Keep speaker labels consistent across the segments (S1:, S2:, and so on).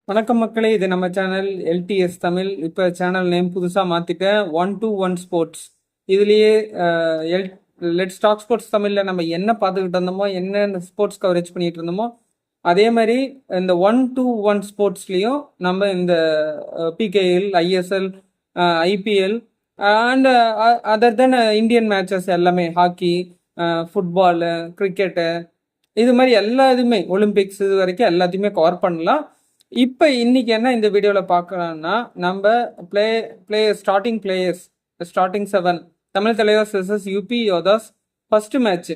S1: வணக்கம் மக்களே, இது நம்ம சேனல் எல்டிஎஸ் தமிழ். இப்போ சேனல் நேம் புதுசாக மாற்றிட்டேன், 121 ஸ்போர்ட்ஸ். இதுலேயே எல் லெட்ஸ் டாக் ஸ்போர்ட்ஸ் தமிழில் நம்ம என்ன பார்த்துக்கிட்டு இருந்தோமோ, என்ன ஸ்போர்ட்ஸ் கவரேஜ் பண்ணிகிட்டு இருந்தோமோ, அதே மாதிரி இந்த 121 ஸ்போர்ட்ஸ்லேயும் நம்ம இந்த PKL, ISL, IPL and other then Indian matches எல்லாமே, ஹாக்கி, ஃபுட்பாலு, கிரிக்கெட்டு, இது மாதிரி எல்லா இதுவுமே, ஒலிம்பிக்ஸ் இது வரைக்கும் எல்லாத்தையுமே கவர் பண்ணலாம். இப்போ இன்னைக்கு என்ன இந்த வீடியோவில் பார்க்கலாம்னா, நம்ம starting players, starting 7 Tamil Thalaivas vs UP Yoddhas first match.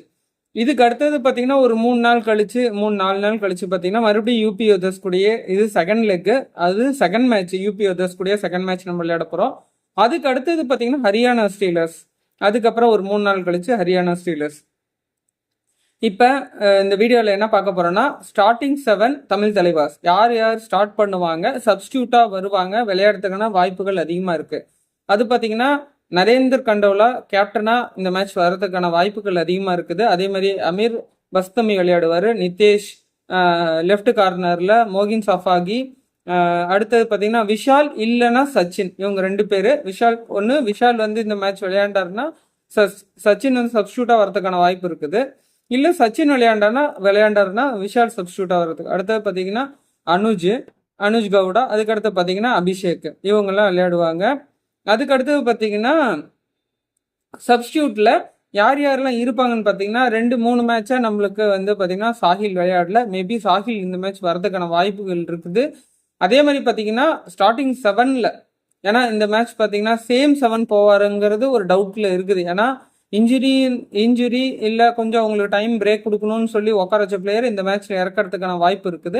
S1: இதுக்கு அடுத்தது பார்த்தீங்கன்னா ஒரு 3 நாள் கழிச்சு 3-4 நாள் கழிச்சு பார்த்தீங்கன்னா மறுபடியும் யூபி யோதாஸ் கூடயே இது செகண்ட் லெக்கு, அது செகண்ட் மேட்ச். யூபி யோதாஸ் கூடயே செகண்ட் மேட்ச் நம்ம விளையாட போகிறோம். அதுக்கு அடுத்தது பார்த்தீங்கன்னா ஹரியானா ஸ்டீலர்ஸ், அதுக்கப்புறம் ஒரு 3 நாள் கழிச்சு ஹரியானா ஸ்டீலர்ஸ். இப்போ இந்த வீடியோவில் என்ன பார்க்க போகிறோன்னா, ஸ்டார்டிங் 7 தமிழ் தலைவாஸ் யார் யார் ஸ்டார்ட் பண்ணுவாங்க, சப்ஸ்டியூட்டாக வருவாங்க, விளையாடுறதுக்கான வாய்ப்புகள் அதிகமாக இருக்குது. அது பார்த்தீங்கன்னா நரேந்தர் கண்டோலா கேப்டனாக இந்த மேட்ச் வர்றதுக்கான வாய்ப்புகள் அதிகமாக இருக்குது. அதே மாதிரி அமீர் பஸ்தமி விளையாடுவார், நிதேஷ் லெஃப்ட் கார்னரில், மோகின் சஃபாகி, அடுத்தது பார்த்தீங்கன்னா விஷால் இல்லைன்னா சச்சின், இவங்க 2 பேர். விஷால் வந்து இந்த மேட்ச் விளையாண்டாருன்னா சச்சின் வந்து சப்ஸ்டியூட்டாக வரதுக்கான வாய்ப்பு இருக்குது. இல்லை சச்சின் விளையாண்டாருன்னா விஷால் சப்ஸ்டியூட்டாக வர்றதுக்கு. அடுத்தது பார்த்தீங்கன்னா அனுஜ் கவுடா, அதுக்கடுத்து பார்த்தீங்கன்னா அபிஷேக், இவங்கெல்லாம் விளையாடுவாங்க. அதுக்கு அடுத்தது பார்த்தீங்கன்னா சப்ஸ்டியூட்டில் யார் யாரெல்லாம் இருப்பாங்கன்னு பார்த்தீங்கன்னா 2-3 மேட்சாக நம்மளுக்கு வந்து பார்த்தீங்கன்னா சாஹில் விளையாடல. மேபி சாஹில் இந்த மேட்ச் வரதுக்கான வாய்ப்புகள் இருக்குது. அதே மாதிரி பார்த்தீங்கன்னா ஸ்டார்டிங் 7ல், ஏன்னா இந்த மேட்ச் பார்த்தீங்கன்னா சேம் 7 போவாருங்கிறது ஒரு டவுட்டில் இருக்குது. ஏன்னா இன்ஜுரி இல்லை கொஞ்சம் அவங்களுக்கு டைம் பிரேக் கொடுக்கணும்னு சொல்லி உட்கார வச்ச பிளேயர் இந்த மேட்ச்சில் இறக்கிறதுக்கான வாய்ப்பு இருக்குது.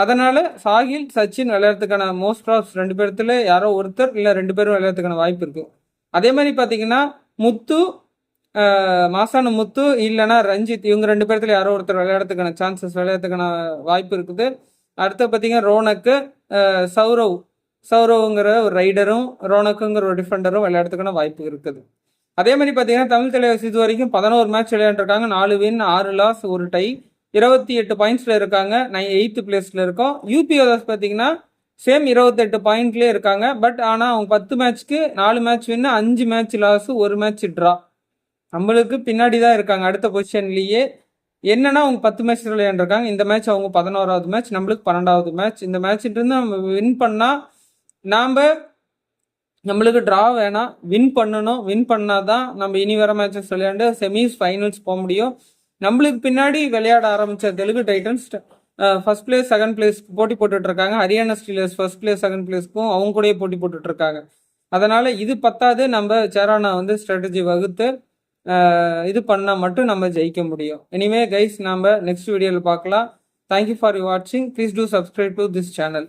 S1: அதனால் சாஹில், சச்சின் விளையாடுறதுக்கான மோஸ்ட் ஆஃப் 2 பேர்த்துல யாரோ ஒருத்தர் இல்லை 2 பேரும் விளையாடுறதுக்கான வாய்ப்பு இருக்குது. அதே மாதிரி பார்த்தீங்கன்னா மாசான முத்து இல்லைன்னா ரஞ்சித், இவங்க 2 பேர்த்துல யாரோ ஒருத்தர் விளையாடுறதுக்கான வாய்ப்பு இருக்குது. அடுத்து பார்த்தீங்கன்னா ரோனக்கு, சௌரவ்ங்கிற ஒரு ரைடரும் ரோனக்குங்கிற ஒரு டிஃபெண்டரும் விளையாடுறதுக்கான வாய்ப்பு இருக்குது. அதே மாதிரி பார்த்தீங்கன்னா தமிழ் தலைவாஸ் இது வரைக்கும் 11 மேட்ச் விளையாண்டுருக்காங்க, 4 வின் 6 லாஸ் 1 டை, 28 பாயிண்ட்ஸில் இருக்காங்க, 8th பிளேஸில் இருக்கோம். யூபி யோதாஸ் பார்த்தீங்கன்னா சேம் 28 பாயிண்ட்லேயே இருக்காங்க. பட் ஆனால் அவங்க 10 மேட்ச்க்கு 4 match win, 5 match loss, 1 match draw. நம்மளுக்கு பின்னாடி தான் இருக்காங்க அடுத்த பொசிஷன்லேயே. என்னன்னா அவங்க 10 மேட்ச் விளையாண்டுருக்காங்க. இந்த மேட்ச் அவங்க 11வது மேட்ச், நம்மளுக்கு 12வது மேட்ச். இந்த மேட்ச்ட்டு நம்ம வின் பண்ணால் நம்மளுக்கு ட்ரா வேணாம், வின் பண்ணணும். வின் பண்ணாதான் நம்ம இனி வர மேட்சஸ் விளையாண்டு செமிஸ் ஃபைனல்ஸ் போக முடியும். நம்மளுக்கு பின்னாடி விளையாட ஆரம்பித்த Telugu titans first place second பிளேஸ்க்கு போட்டி போட்டுட்டு இருக்காங்க. Haryana steelers first place second பிளேஸ்க்கும் அவங்க கூடயே போட்டி போட்டுட்டு இருக்காங்க. அதனால இது பத்தாது, நம்ம சேரானா வந்து ஸ்ட்ராட்டஜி வகுத்து இது பண்ணால் மட்டும் நம்ம ஜெயிக்க முடியும். எனிவே கைஸ், நம்ம நெக்ஸ்ட் வீடியோவில் பார்க்கலாம். தேங்க்யூ ஃபார் வாட்சிங். Please do subscribe to this channel.